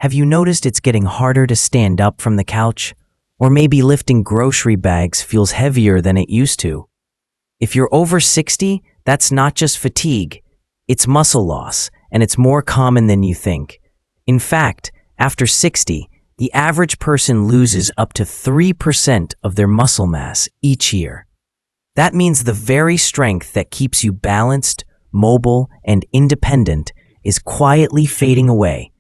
Have you noticed it's getting harder to stand up from the couch? Or maybe lifting grocery bags feels heavier than it used to? If you're over 60, that's not just fatigue, it's muscle loss, and it's more common than you think. In fact, after 60, the average person loses up to 3% of their muscle mass each year. That means the very strength that keeps you balanced, mobile, and independent is quietly fading away.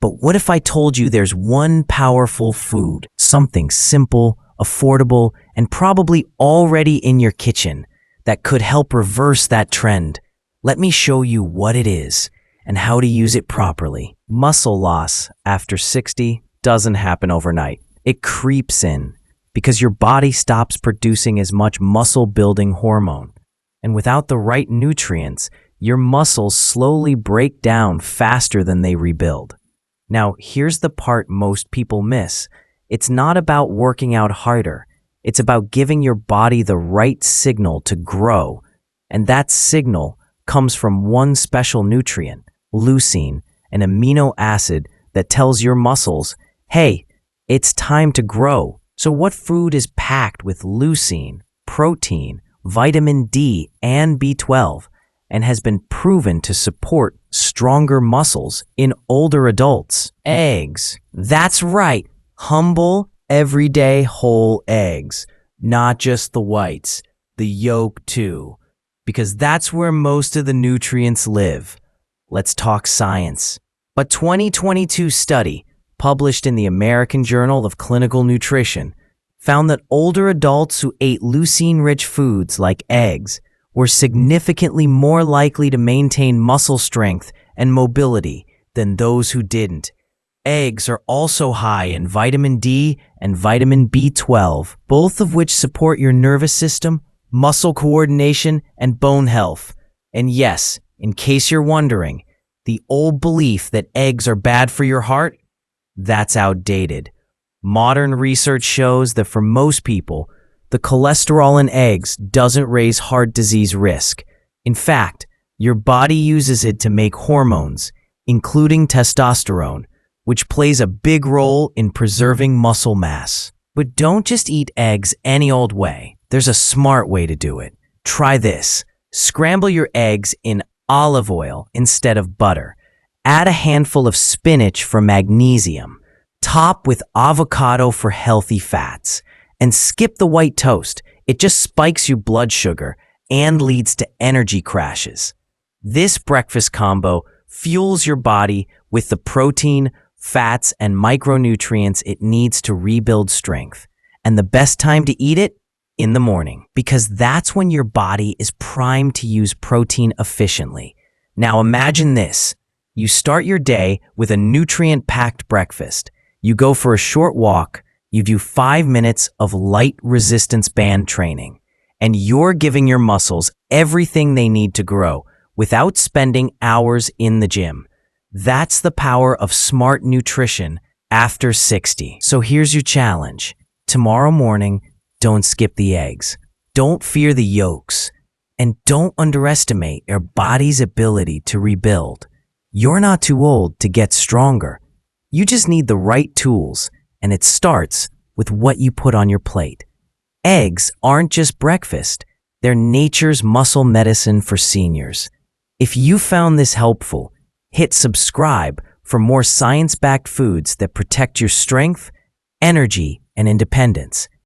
But what if I told you there's one powerful food, something simple, affordable, and probably already in your kitchen that could help reverse that trend? Let me show you what it is and how to use it properly. Muscle loss after 60 doesn't happen overnight. It creeps in because your body stops producing as much muscle-building hormone. And without the right nutrients, your muscles slowly break down faster than they rebuild. Now, here's the part most people miss. It's not about working out harder. It's about giving your body the right signal to grow. And that signal comes from one special nutrient, leucine, an amino acid that tells your muscles, hey, it's time to grow. So what food is packed with leucine, protein, vitamin D, and B12, and has been proven to support stronger muscles in older adults? Eggs. That's right. Humble, everyday whole eggs. Not just the whites, the yolk too. Because that's where most of the nutrients live. Let's talk science. A 2022 study published in the American Journal of Clinical Nutrition found that older adults who ate leucine-rich foods like eggs were significantly more likely to maintain muscle strength and mobility than those who didn't. Eggs are also high in vitamin D and vitamin B12, both of which support your nervous system, muscle coordination, and bone health. And yes, in case you're wondering, the old belief that eggs are bad for your heart, that's outdated. Modern research shows that for most people, the cholesterol in eggs doesn't raise heart disease risk. In fact, your body uses it to make hormones, including testosterone, which plays a big role in preserving muscle mass. But don't just eat eggs any old way. There's a smart way to do it. Try this. Scramble your eggs in olive oil instead of butter. Add a handful of spinach for magnesium. Top with avocado for healthy fats. And skip the white toast. It just spikes your blood sugar and leads to energy crashes. This breakfast combo fuels your body with the protein, fats, and micronutrients it needs to rebuild strength. And the best time to eat it? In the morning, because that's when your body is primed to use protein efficiently. Now imagine this. You start your day with a nutrient-packed breakfast. You go for a short walk. You do 5 minutes of light resistance band training. And you're giving your muscles everything they need to grow without spending hours in the gym. That's the power of smart nutrition after 60. So here's your challenge. Tomorrow morning, don't skip the eggs. Don't fear the yolks. And don't underestimate your body's ability to rebuild. You're not too old to get stronger. You just need the right tools, and it starts with what you put on your plate. Eggs aren't just breakfast. They're nature's muscle medicine for seniors. If you found this helpful, hit subscribe for more science-backed foods that protect your strength, energy, and independence.